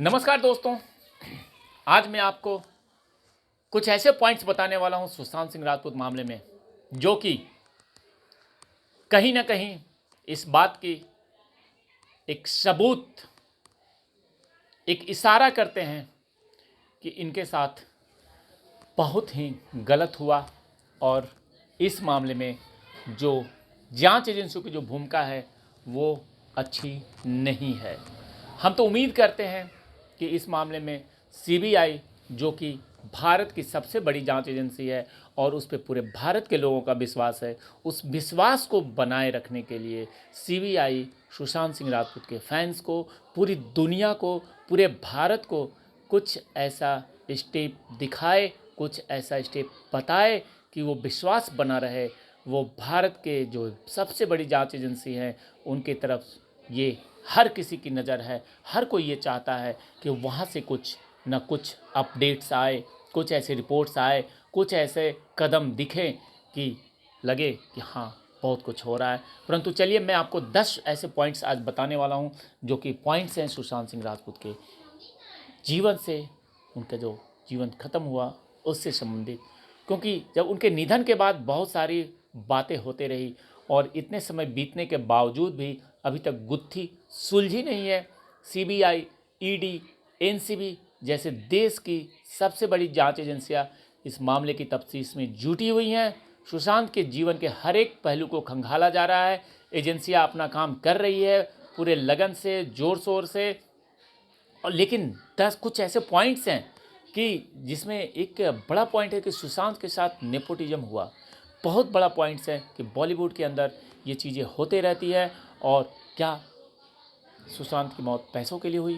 नमस्कार दोस्तों। आज मैं आपको कुछ ऐसे पॉइंट्स बताने वाला हूं सुशांत सिंह राजपूत मामले में, जो कि कहीं ना कहीं इस बात की एक सबूत, एक इशारा करते हैं कि इनके साथ बहुत ही गलत हुआ और इस मामले में जो जांच एजेंसियों की जो भूमिका है वो अच्छी नहीं है। हम तो उम्मीद करते हैं कि इस मामले में सीबीआई, जो कि भारत की सबसे बड़ी जांच एजेंसी है और उस पर पूरे भारत के लोगों का विश्वास है, उस विश्वास को बनाए रखने के लिए सीबीआई सुशांत सिंह राजपूत के फैंस को, पूरी दुनिया को, पूरे भारत को कुछ ऐसा स्टेप दिखाए, कुछ ऐसा स्टेप बताए कि वो विश्वास बना रहे। वो भारत के जो सबसे बड़ी जांच एजेंसी हैं उनकी तरफ ये हर किसी की नज़र है। हर कोई ये चाहता है कि वहाँ से कुछ न कुछ अपडेट्स आए, कुछ ऐसे रिपोर्ट्स आए, कुछ ऐसे कदम दिखें कि लगे कि हाँ बहुत कुछ हो रहा है। परंतु चलिए, मैं आपको 10 ऐसे पॉइंट्स आज बताने वाला हूँ जो कि पॉइंट्स हैं सुशांत सिंह राजपूत के जीवन से, उनका जो जीवन खत्म हुआ उससे संबंधित। क्योंकि जब उनके निधन के बाद बहुत सारी बातें होते रही और इतने समय बीतने के बावजूद भी अभी तक गुत्थी सुलझी नहीं है। सीबीआई, ईडी, एनसीबी जैसे देश की सबसे बड़ी जांच एजेंसियां इस मामले की तफ्तीश में जुटी हुई हैं। सुशांत के जीवन के हर एक पहलू को खंगाला जा रहा है। एजेंसियां अपना काम कर रही है पूरे लगन से, जोर शोर से। और लेकिन 10 कुछ ऐसे पॉइंट्स हैं कि जिसमें एक बड़ा पॉइंट है कि सुशांत के साथ नेपोटिज्म हुआ। बहुत बड़ा पॉइंट्स है कि बॉलीवुड के अंदर ये चीज़ें होते रहती है। और क्या सुशांत की मौत पैसों के लिए हुई?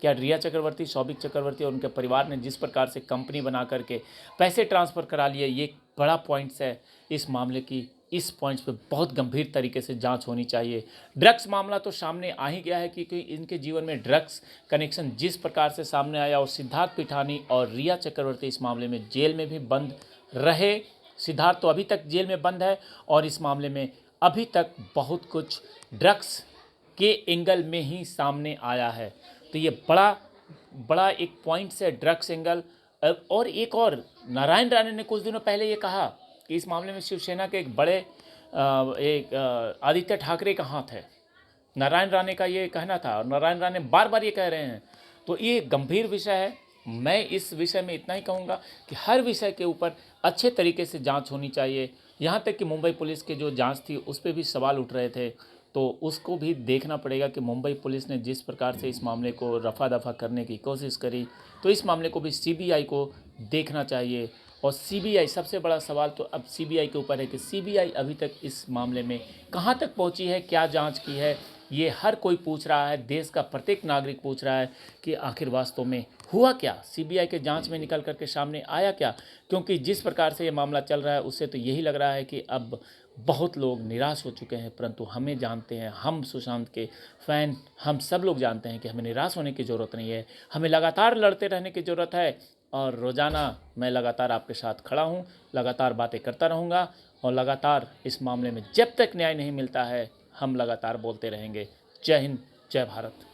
क्या रिया चक्रवर्ती, सौभिक चक्रवर्ती और उनके परिवार ने जिस प्रकार से कंपनी बना करके पैसे ट्रांसफ़र करा लिए, ये एक बड़ा पॉइंट्स है इस मामले की। इस पॉइंट्स पे बहुत गंभीर तरीके से जांच होनी चाहिए। ड्रग्स मामला तो सामने आ ही गया है क्योंकि इनके जीवन में ड्रग्स कनेक्शन जिस प्रकार से सामने आया, और सिद्धार्थ पिठानी और रिया चक्रवर्ती इस मामले में जेल में भी बंद रहे। सिद्धार्थ तो अभी तक जेल में बंद है और इस मामले में अभी तक बहुत कुछ ड्रग्स के एंगल में ही सामने आया है। तो ये बड़ा बड़ा एक पॉइंट्स है, ड्रग्स एंगल। और एक और, नारायण राणे ने कुछ दिनों पहले ये कहा कि इस मामले में शिवसेना के एक बड़े आदित्य ठाकरे का हाथ है। नारायण राणे का ये कहना था और नारायण राणे बार बार ये कह रहे हैं। तो ये गंभीर विषय है। मैं इस विषय में इतना ही कहूँगा कि हर विषय के ऊपर अच्छे तरीके से जांच होनी चाहिए। यहाँ तक कि मुंबई पुलिस की जो जांच थी उस पर भी सवाल उठ रहे थे, तो उसको भी देखना पड़ेगा कि मुंबई पुलिस ने जिस प्रकार से इस मामले को रफा दफा करने की कोशिश करी, तो इस मामले को भी सीबीआई को देखना चाहिए। और सीबीआई, सबसे बड़ा सवाल तो अब सीबीआई के ऊपर है कि सीबीआई अभी तक इस मामले में कहाँ तक पहुँची है, क्या जांच की है, ये हर कोई पूछ रहा है। देश का प्रत्येक नागरिक पूछ रहा है कि आखिर वास्तव में हुआ क्या, सीबीआई के जांच में निकल करके सामने आया क्या। क्योंकि जिस प्रकार से ये मामला चल रहा है उससे तो यही लग रहा है कि अब बहुत लोग निराश हो चुके हैं। परंतु हमें जानते हैं, हम सुशांत के फ़ैन, हम सब लोग जानते हैं कि हमें निराश होने की ज़रूरत नहीं है। हमें लगातार लड़ते रहने की ज़रूरत है। और रोज़ाना मैं लगातार आपके साथ खड़ा हूँ, लगातार बातें करता रहूँगा और लगातार इस मामले में जब तक न्याय नहीं मिलता है हम लगातार बोलते रहेंगे। जय हिंद, जय भारत।